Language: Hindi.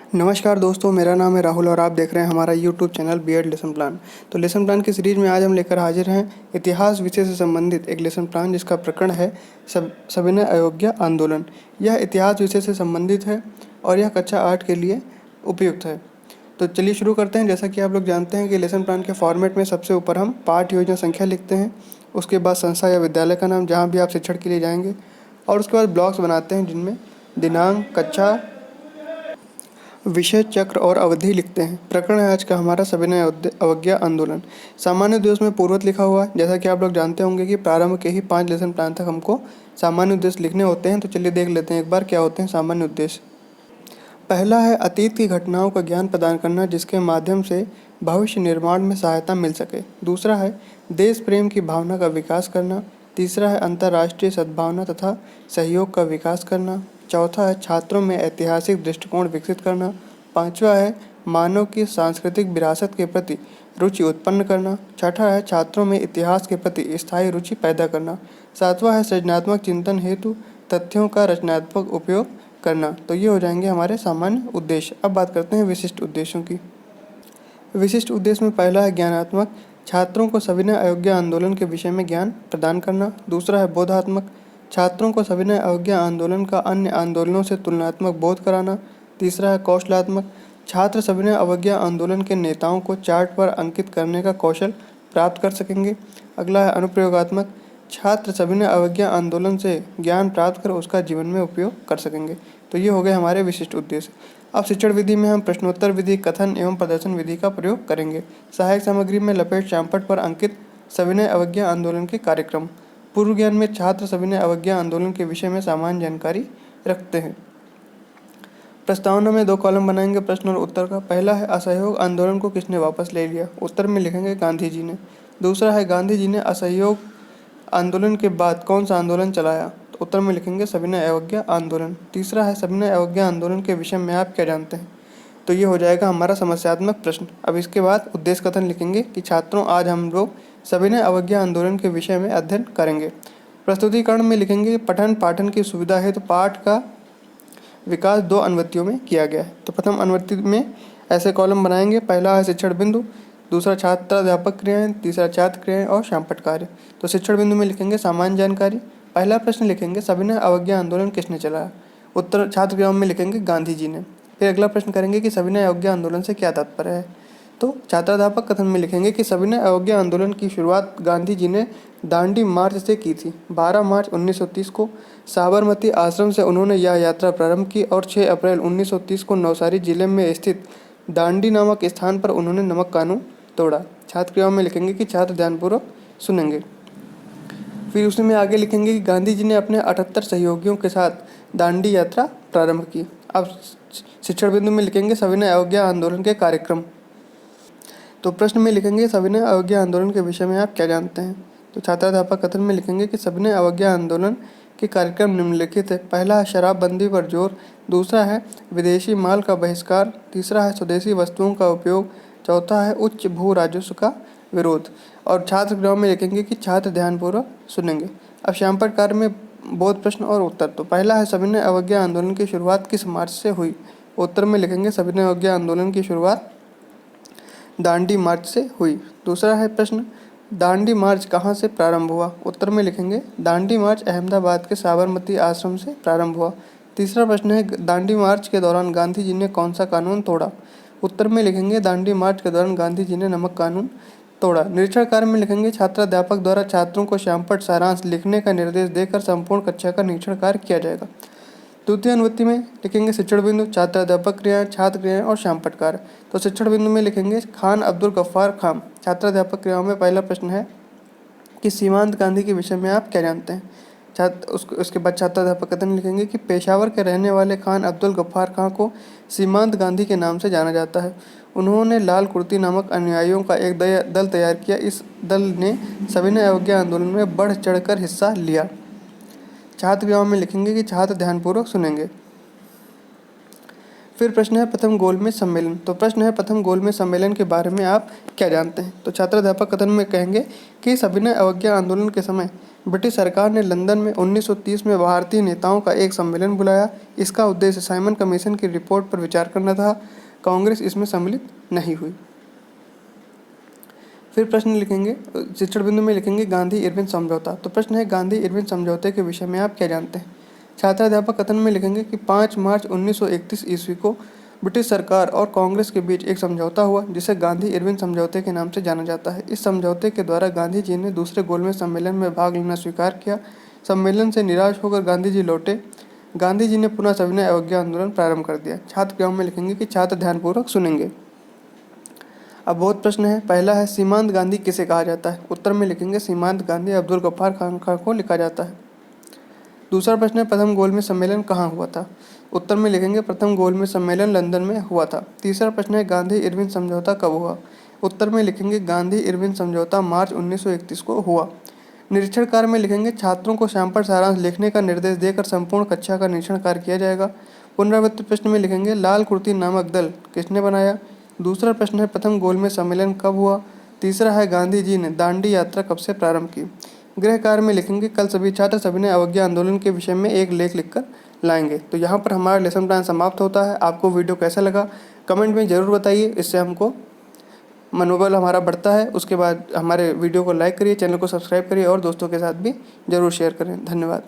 नमस्कार दोस्तों, मेरा नाम है राहुल और आप देख रहे हैं हमारा YouTube channel BEd lesson plan. तो लेसन प्लान की सीरीज में आज हम लेकर हाजिर हैं इतिहास विषय से संबंधित एक लेसन प्लान जिसका प्रकरण है सविनय अवज्ञा आंदोलन। यह इतिहास विषय से संबंधित है और यह कक्षा 8 के लिए उपयुक्त है। तो चलिए शुरू करते हैं। जैसा कि आप लोग जानते हैं कि लेसन प्लान के फॉर्मेट में सबसे ऊपर हम पाठ योजना संख्या लिखते हैं, उसके बाद संस्था या विद्यालय का नाम जहाँ भी आप शिक्षण के लिए जाएंगे, और उसके बाद ब्लॉक्स बनाते हैं जिनमें दिनांक, कक्षा, विषय, चक्र और अवधि लिखते हैं। प्रकरण है आज का हमारा सविनय अवज्ञा आंदोलन। सामान्य उद्देश्य में पूर्ववत लिखा हुआ है। जैसा कि आप लोग जानते होंगे कि प्रारंभ के ही 5 लेसन प्लान तक हमको सामान्य उद्देश्य लिखने होते हैं। तो चलिए देख लेते हैं एक बार क्या होते हैं सामान्य उद्देश्य। पहला है अतीत की घटनाओं का ज्ञान प्रदान करना जिसके माध्यम से भविष्य निर्माण में सहायता मिल सके। दूसरा है देश प्रेम की भावना का विकास करना। तीसरा है अंतर्राष्ट्रीय सद्भावना तथा सहयोग का विकास करना। चौथा है छात्रों में ऐतिहासिक दृष्टिकोण विकसित करना। पांचवा है मानव की सांस्कृतिक विरासत के प्रति रुचि उत्पन्न करना। छठा है छात्रों में इतिहास के प्रति स्थायी रुचि पैदा करना। सातवां है सृजनात्मक चिंतन हेतु तथ्यों का रचनात्मक उपयोग करना। तो ये हो जाएंगे हमारे सामान्य उद्देश्य। अब बात करते हैं विशिष्ट उद्देश्यों की। विशिष्ट उद्देश्य में पहला है ज्ञानात्मक, छात्रों को सविनय अवज्ञा आंदोलन के विषय में ज्ञान प्रदान करना। दूसरा है बोधात्मक, छात्रों को सविनय अवज्ञा आंदोलन का अन्य आंदोलनों से तुलनात्मक बोध कराना। तीसरा है कौशलात्मक, छात्र सविनय अवज्ञा आंदोलन के नेताओं को चार्ट पर अंकित करने का कौशल प्राप्त कर सकेंगे। अगला है अनुप्रयोगात्मक, छात्र सविनय अवज्ञा आंदोलन से ज्ञान प्राप्त कर उसका जीवन में उपयोग कर सकेंगे। तो ये हो गए हमारे विशिष्ट उद्देश्य। अब शिक्षण विधि में हम प्रश्नोत्तर विधि, कथन एवं प्रदर्शन विधि का प्रयोग करेंगे। सहायक सामग्री में लपेट चाम्पट पर अंकित सविनय अवज्ञा आंदोलन के कार्यक्रम। पूर्व ज्ञान में छात्र सविनय अवज्ञा आंदोलन के विषय में सामान्य जानकारी रखते हैं। प्रस्तावना में 2 कॉलम बनाएंगे प्रश्न और उत्तर का। पहला है असहयोग आंदोलन को किसने वापस ले लिया। उत्तर में लिखेंगे गांधी जी ने। दूसरा है गांधी जी ने असहयोग आंदोलन के बाद कौन सा आंदोलन चलाया। तो उत्तर में लिखेंगे सविनय अवज्ञा आंदोलन। तीसरा है सविनय अवज्ञा आंदोलन के विषय में आप क्या जानते हैं। तो ये हो जाएगा हमारा समस्यात्मक प्रश्न। अब इसके बाद उद्देश्य कथन लिखेंगे कि छात्रों आज हम लोग सविनय अवज्ञा आंदोलन के विषय में अध्ययन करेंगे। प्रस्तुतिकरण में लिखेंगे पठन पाठन की सुविधा है तो पाठ का विकास 2 अनुवृत्तियों में किया गया है। तो प्रथम अनुवृत्ति में ऐसे कॉलम बनाएंगे। पहला है शिक्षण बिंदु, दूसरा छात्राध्यापक क्रियाएं, तीसरा छात्र क्रियाएं और शामपट कार्य। तो शिक्षण बिंदु में लिखेंगे सामान्य जानकारी। पहला प्रश्न लिखेंगे सविनय अवज्ञा आंदोलन किसने चलाया। उत्तर छात्र क्रियाओं में लिखेंगे गांधी जी ने। फिर अगला प्रश्न करेंगे कि सविनय अवज्ञा आंदोलन से क्या तात्पर्य है। तो छात्राध्यापक कथन में लिखेंगे कि सविनय अवज्ञा आंदोलन की शुरुआत गांधी जी ने दांडी मार्च से की थी। 12 मार्च 1930 को साबरमती आश्रम से उन्होंने यह यात्रा प्रारंभ की और 6 अप्रैल 1930 को नवसारी जिले में स्थित दांडी नामक स्थान पर उन्होंने नमक कानून तोड़ा। छात्र क्रियाओं में लिखेंगे कि छात्र ध्यानपूर्वक सुनेंगे। फिर उसी में आगे लिखेंगे कि गांधी जी ने अपने 78 सहयोगियों के साथ दांडी यात्रा प्रारंभ की। अब शिक्षण बिंदु में लिखेंगे सविनय अवज्ञा आंदोलन के कार्यक्रम। तो प्रश्न में लिखेंगे सविनय अवज्ञा आंदोलन के विषय में आप क्या जानते हैं। तो छात्राध्यापक कथन में लिखेंगे कि सविनय अवज्ञा आंदोलन के कार्यक्रम निम्नलिखित है। पहला है शराबबंदी पर जोर, दूसरा है विदेशी माल का बहिष्कार, तीसरा है स्वदेशी वस्तुओं का उपयोग, चौथा है उच्च भू राजस्व का विरोध। और छात्र क्रियाओं में लिखेंगे कि छात्र ध्यानपूर्वक सुनेंगे। अब शामपट कार्य में बोध प्रश्न और उत्तर। तो पहला है सविनय अवज्ञा आंदोलन की शुरुआत किस मार्च से हुई। उत्तर में लिखेंगे सविनय अवज्ञा आंदोलन की शुरुआत दांडी मार्च से हुई। दूसरा है प्रश्न दांडी मार्च कहाँ से प्रारंभ हुआ। उत्तर में लिखेंगे दांडी मार्च अहमदाबाद के साबरमती आश्रम से प्रारंभ हुआ। तीसरा प्रश्न है दांडी मार्च के दौरान गांधी जी ने कौन सा कानून तोड़ा। उत्तर में लिखेंगे दांडी मार्च के दौरान गांधी जी ने नमक कानून तोड़ा। निरीक्षण कार्य में लिखेंगे छात्राध्यापक द्वारा छात्रों को शामपट सारांश लिखने का निर्देश देकर संपूर्ण कक्षा का निरीक्षण कार्य किया जाएगा। द्वितीय अनुवृत्ति में लिखेंगे शिक्षण बिंदु, छात्राध्यापक क्रियाएं, छात्र क्रियाएं और शामपट कार्य। तो शिक्षण बिंदु में लिखेंगे खान अब्दुल गफ्फार खान। छात्राध्यापक क्रियाओं में पहला प्रश्न है कि सीमांत गांधी के विषय में आप क्या जानते हैं। उसके बाद छात्राध्यापक कथन लिखेंगे कि पेशावर के रहने वाले खान अब्दुल गफ्फार खां को सीमांत गांधी के नाम से जाना जाता है। उन्होंने लाल कुर्ती नामक अनुयायियों का एक दल तैयार किया। इस दल ने सविनय अवज्ञा आंदोलन में बढ़ चढ़कर हिस्सा लिया। छात्र क्रियाओं में लिखेंगे कि छात्र ध्यानपूर्वक सुनेंगे। फिर प्रश्न है प्रथम गोलमेज सम्मेलन। तो प्रश्न है प्रथम गोलमेज सम्मेलन के बारे में आप क्या जानते हैं। तो छात्र अध्यापक कथन में कहेंगे कि सविनय अवज्ञा आंदोलन के समय ब्रिटिश सरकार ने लंदन में 1930 में भारतीय नेताओं का एक सम्मेलन बुलाया। इसका उद्देश्य साइमन कमीशन की रिपोर्ट पर विचार करना था। कांग्रेस इसमें सम्मिलित नहीं हुई। फिर प्रश्न लिखेंगे, शिक्षण बिंदु में लिखेंगे गांधी इरविन समझौता। तो प्रश्न है गांधी इरविन समझौते के विषय में आप क्या जानते हैं। छात्र अध्यापक कथन में लिखेंगे कि 5 मार्च 1931 ईस्वी को ब्रिटिश सरकार और कांग्रेस के बीच एक समझौता हुआ जिसे गांधी इरविन समझौते के नाम से जाना जाता है। इस समझौते के द्वारा गांधी जी ने दूसरे गोलमेज सम्मेलन में भाग लेना स्वीकार किया। सम्मेलन से निराश होकर गांधी जी लौटे। गांधी जी ने पुनः सविनय अवज्ञा आंदोलन प्रारंभ कर दिया। छात्र क्रियाओं में लिखेंगे कि छात्र ध्यानपूर्वक सुनेंगे। अब बहुत प्रश्न है। पहला है सीमांत गांधी किसे कहा जाता है। उत्तर में लिखेंगे सीमांत गांधी अब्दुल गफ्फार खान को लिखा जाता है। दूसरा प्रश्न है प्रथम गोलमेज सम्मेलन कहाँ हुआ था। उत्तर में लिखेंगे प्रथम गोलमेज सम्मेलन लंदन में हुआ था। तीसरा प्रश्न है गांधी इरविन समझौता कब हुआ। उत्तर में लिखेंगे गांधी इरविन समझौता मार्च 1931 को हुआ। निरीक्षण कार्य में लिखेंगे छात्रों को सैंपल सारांश लिखने का निर्देश देकर संपूर्ण कक्षा का निरीक्षण कार्य किया जाएगा। पुनरावृत्ति प्रश्न में लिखेंगे लाल कुर्ती नामक दल किसने बनाया। दूसरा प्रश्न है प्रथम गोलमेज सम्मेलन कब हुआ। तीसरा है गांधी जी ने दांडी यात्रा कब से प्रारंभ की। गृह कार्य में लिखेंगे कल सभी छात्र सविनय अवज्ञा आंदोलन के विषय में एक लेख लिखकर लाएंगे। तो यहाँ पर हमारा लेसन प्लान समाप्त होता है। आपको वीडियो कैसा लगा कमेंट में ज़रूर बताइए, इससे हमको मनोबल हमारा बढ़ता है। उसके बाद हमारे वीडियो को लाइक करिए, चैनल को सब्सक्राइब करिए और दोस्तों के साथ भी ज़रूर शेयर करें। धन्यवाद।